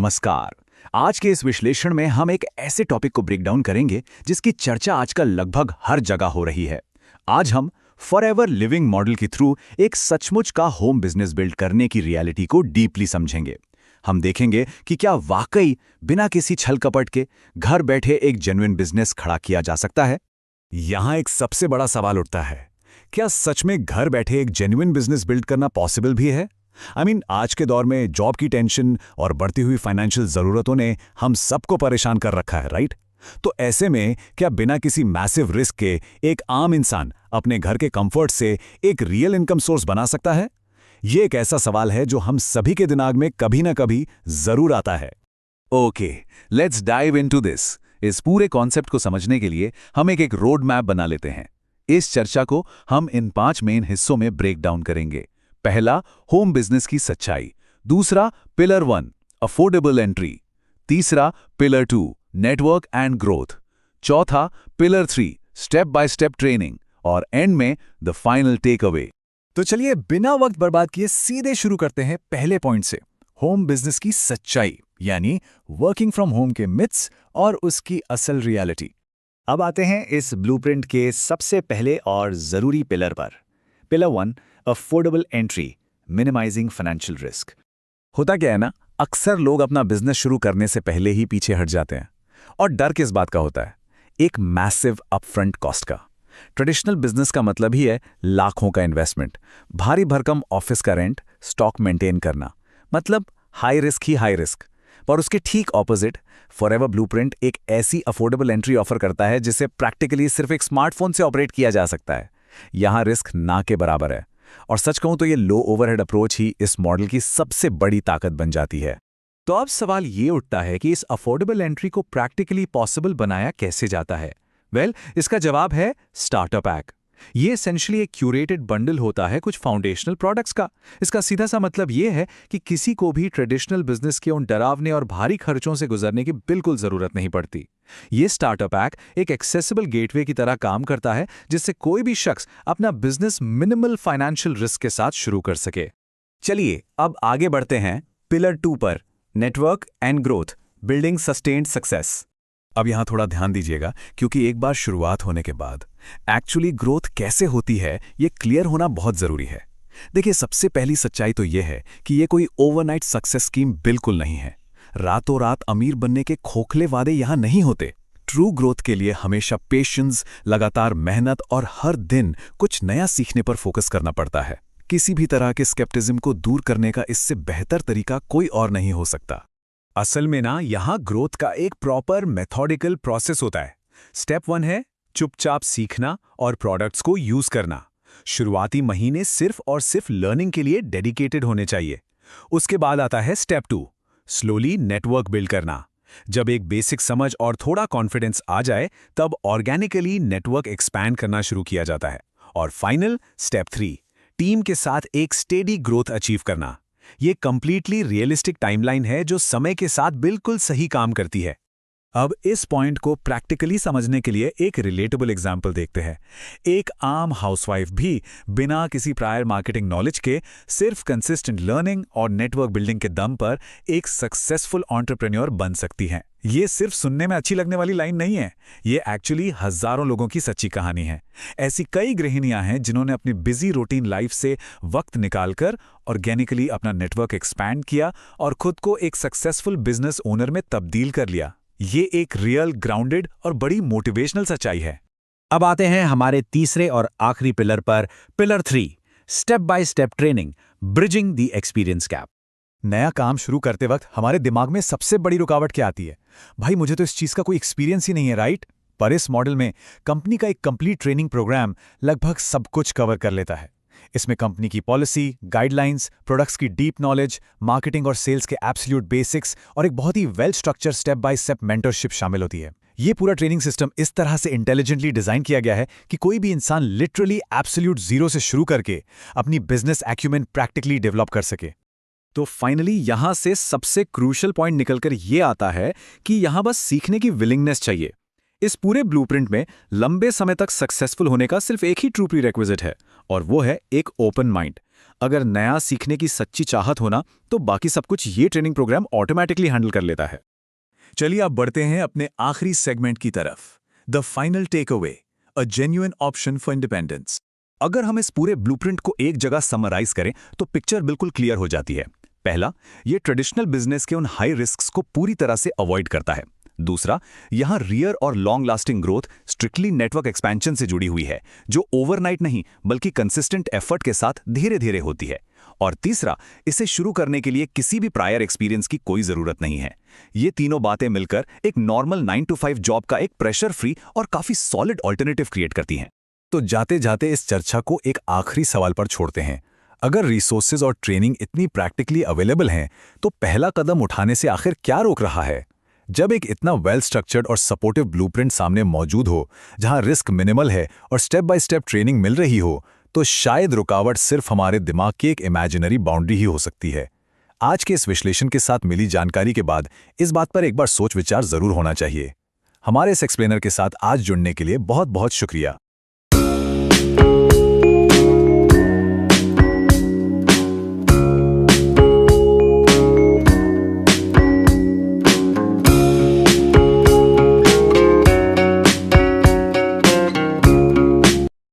नमस्कार। आज के इस विश्लेषण में हम एक ऐसे टॉपिक को ब्रेक डाउन करेंगे जिसकी चर्चा आजकल लगभग हर जगह हो रही है। आज हम फॉरएवर लिविंग मॉडल के थ्रू एक सचमुच का होम बिजनेस बिल्ड करने की रियलिटी को डीपली समझेंगे। हम देखेंगे कि क्या वाकई बिना किसी छल कपट के घर बैठे एक जेन्युइन बिजनेस खड़ा किया जा सकता है। यहाँ एक सबसे बड़ा सवाल उठता है, क्या सच में घर बैठे एक जेन्युइन बिजनेस बिल्ड करना पॉसिबल भी है? आज के दौर में जॉब की टेंशन और बढ़ती हुई फाइनेंशियल ज़रूरतों ने हम सबको परेशान कर रखा है, राइट? तो ऐसे में क्या बिना किसी मैसिव रिस्क के एक आम इंसान अपने घर के कंफर्ट से एक रियल इनकम सोर्स बना सकता है? ये एक ऐसा सवाल है जो हम सभी के दिमाग में कभी ना कभी जरूर आता है। Okay, let's dive into this. इस पूरे कॉन्सेप्ट को समझने के लिए हम एक रोड मैप बना लेते हैं। इस चर्चा को हम इन 5 मेन हिस्सों में ब्रेक डाउन करेंगे। पहला, होम बिजनेस की सच्चाई। दूसरा, पिलर 1 अफोर्डेबल एंट्री। तीसरा, पिलर 2 नेटवर्क एंड ग्रोथ। चौथा, pillar 3 step by step training. और एंड में द फाइनल टेक अवे। तो चलिए बिना वक्त बर्बाद किए सीधे शुरू करते हैं पहले पॉइंट से, होम बिजनेस की सच्चाई यानी वर्किंग फ्रॉम होम के मिथ्स और उसकी असल रियलिटी। अब आते हैं इस ब्लूप्रिंट के सबसे पहले और जरूरी पिलर पर। Pillar 1 affordable entry, minimizing financial risk. होता क्या है ना, अक्सर लोग अपना बिजनेस शुरू करने से पहले ही पीछे हट जाते हैं। और डर किस बात का होता है? एक मैसिव अपफ्रंट कॉस्ट का। ट्रेडिशनल बिजनेस का मतलब ही है लाखों का इन्वेस्टमेंट, भारी भरकम ऑफिस का रेंट, स्टॉक मेंटेन करना, मतलब हाई रिस्क ही हाई रिस्क। पर उसके ठीक ऑपोजिट फॉरएवर ब्लूप्रिंट एक ऐसी अफोर्डेबल एंट्री ऑफर करता है जिसे प्रैक्टिकली सिर्फ एक स्मार्टफोन से ऑपरेट किया जा सकता है। यहां रिस्क ना के बराबर है। और सच कहूं तो ये लो ओवरहेड अप्रोच ही इस मॉडल की सबसे बड़ी ताकत बन जाती है। तो अब सवाल ये उठता है कि इस अफोर्डेबल एंट्री को प्रैक्टिकली पॉसिबल बनाया कैसे जाता है? इसका जवाब है स्टार्टअप पैक। ये एसेंशियली एक क्यूरेटेड बंडल होता है कुछ फाउंडेशनल प्रोडक्ट्स का। इसका सीधा सा मतलब ये है कि किसी को भी ट्रेडिशनल बिजनेस के उन डरावने और भारी खर्चों से गुजरने की बिल्कुल जरूरत नहीं पड़ती। ये स्टार्टअप पैक एक एक्सेसिबल गेटवे की तरह काम करता है जिससे कोई भी शख्स अपना बिजनेस मिनिमल फाइनेंशियल रिस्क के साथ शुरू कर सके। चलिए अब आगे बढ़ते हैं पिलर 2 पर, network and growth, building sustained success. अब यहां थोड़ा ध्यान दीजिएगा क्योंकि एक बार शुरुआत होने के बाद एक्चुअली ग्रोथ कैसे होती है ये क्लियर होना बहुत जरूरी है। देखिए, सबसे पहली सच्चाई तो यह है कि ये कोई ओवरनाइट सक्सेस स्कीम बिल्कुल नहीं है। रातों रात अमीर बनने के खोखले वादे यहां नहीं होते। ट्रू ग्रोथ के लिए हमेशा पेशेंस, लगातार मेहनत और हर दिन कुछ नया सीखने पर फोकस करना पड़ता है। किसी भी तरह के स्केप्टिज्म को दूर करने का इससे बेहतर तरीका कोई और नहीं हो सकता। असल में ना, यहां ग्रोथ का एक प्रॉपर मेथोडिकल प्रोसेस होता है। स्टेप 1 है चुपचाप सीखना और प्रोडक्ट्स को यूज करना। शुरुआती महीने सिर्फ और सिर्फ लर्निंग के लिए डेडिकेटेड होने चाहिए। उसके बाद आता है स्टेप 2, स्लोली नेटवर्क बिल्ड करना। जब एक बेसिक समझ और थोड़ा कॉन्फिडेंस आ जाए तब ऑर्गेनिकली नेटवर्क एक्सपैंड करना शुरू किया जाता है। और फाइनल स्टेप 3, टीम के साथ एक स्टेडी ग्रोथ अचीव करना। ये कंप्लीटली रियलिस्टिक टाइमलाइन है जो समय के साथ बिल्कुल सही काम करती है। अब इस पॉइंट को प्रैक्टिकली समझने के लिए एक रिलेटेबल एग्जाम्पल देखते हैं। एक आम हाउसवाइफ भी बिना किसी प्रायर मार्केटिंग नॉलेज के सिर्फ कंसिस्टेंट लर्निंग और नेटवर्क बिल्डिंग के दम पर एक सक्सेसफुल एंटरप्रेन्योर बन सकती हैं। ये सिर्फ सुनने में अच्छी लगने वाली लाइन नहीं है, ये एक्चुअली हजारों लोगों की सच्ची कहानी है। ऐसी कई गृहिणियां हैं जिन्होंने अपनी बिजी रूटीन लाइफ से वक्त निकालकर ऑर्गेनिकली अपना नेटवर्क एक्सपैंड किया और खुद को एक सक्सेसफुल बिजनेस ओनर में तब्दील कर लिया। ये एक रियल, ग्राउंडेड और बड़ी मोटिवेशनल सच्चाई है। अब आते हैं हमारे तीसरे और आखिरी पिलर पर, pillar 3 step by step training, bridging the experience gap. नया काम शुरू करते वक्त हमारे दिमाग में सबसे बड़ी रुकावट क्या आती है? भाई, मुझे तो इस चीज का कोई एक्सपीरियंस ही नहीं है, राइट? पर इस मॉडल में कंपनी का एक कंप्लीट ट्रेनिंग प्रोग्राम लगभग सब कुछ कवर कर लेता है। इसमें कंपनी की पॉलिसी, गाइडलाइंस, प्रोडक्ट्स की डीप नॉलेज, मार्केटिंग और सेल्स के एब्सोल्यूट बेसिक्स और एक बहुत ही well structure step by step mentorship शामिल होती है। ये पूरा ट्रेनिंग सिस्टम इस तरह से इंटेलिजेंटली डिजाइन किया गया है कि कोई भी इंसान लिटरली एब्सोल्यूट जीरो से शुरू करके अपनी बिजनेस एक्यूमेन प्रैक्टिकली डेवलप कर सके। तो फाइनली यहां से सबसे क्रूशियल पॉइंट निकलकर ये आता है कि यहां बस सीखने की विलिंगनेस चाहिए। इस पूरे ब्लूप्रिंट में लंबे समय तक सक्सेसफुल होने का सिर्फ एक ही ट्रू प्रीरेक्विजिट है, और वो है एक ओपन माइंड। अगर नया सीखने की सच्ची चाहत होना, तो बाकी सब कुछ ये ट्रेनिंग प्रोग्राम ऑटोमेटिकली हैंडल कर लेता है। चलिए अब बढ़ते हैं अपने आखिरी सेगमेंट की तरफ, the final take away, a genuine option for independence. अगर हम इस पूरे ब्लूप्रिंट को एक जगह समराइज करें तो पिक्चर बिल्कुल क्लियर हो जाती है। पहला, ये ट्रेडिशनल बिजनेस के उन हाई रिस्क्स को पूरी तरह से अवॉइड करता है। दूसरा, यहां रियर और long lasting growth strictly network expansion से जुड़ी हुई है, जो ओवरनाइट नहीं बल्कि कंसिस्टेंट एफर्ट के साथ धीरे धीरे होती है। और तीसरा, इसे शुरू करने के लिए किसी भी प्रायर एक्सपीरियंस की कोई जरूरत नहीं है। ये तीनों बातें मिलकर एक नॉर्मल 9 to 5 जॉब का एक प्रेशर फ्री और काफी सॉलिड ऑल्टरनेटिव क्रिएट करती हैं। तो जाते जाते इस चर्चा को एक आखिरी सवाल पर छोड़ते हैं। अगर रिसोर्सेज और ट्रेनिंग इतनी प्रैक्टिकली अवेलेबल हैं, तो पहला कदम उठाने से आखिर क्या रोक रहा है? जब एक इतना वेल स्ट्रक्चर्ड और सपोर्टिव ब्लूप्रिंट सामने मौजूद हो, जहां रिस्क मिनिमल है और स्टेप बाय स्टेप ट्रेनिंग मिल रही हो, तो शायद रुकावट सिर्फ हमारे दिमाग की एक इमेजिनरी बाउंड्री ही हो सकती है। आज के इस विश्लेषण के साथ मिली जानकारी के बाद इस बात पर एक बार सोच विचार जरूर होना चाहिए। हमारे इस एक्सप्लेनर के साथ आज जुड़ने के लिए बहुत बहुत शुक्रिया।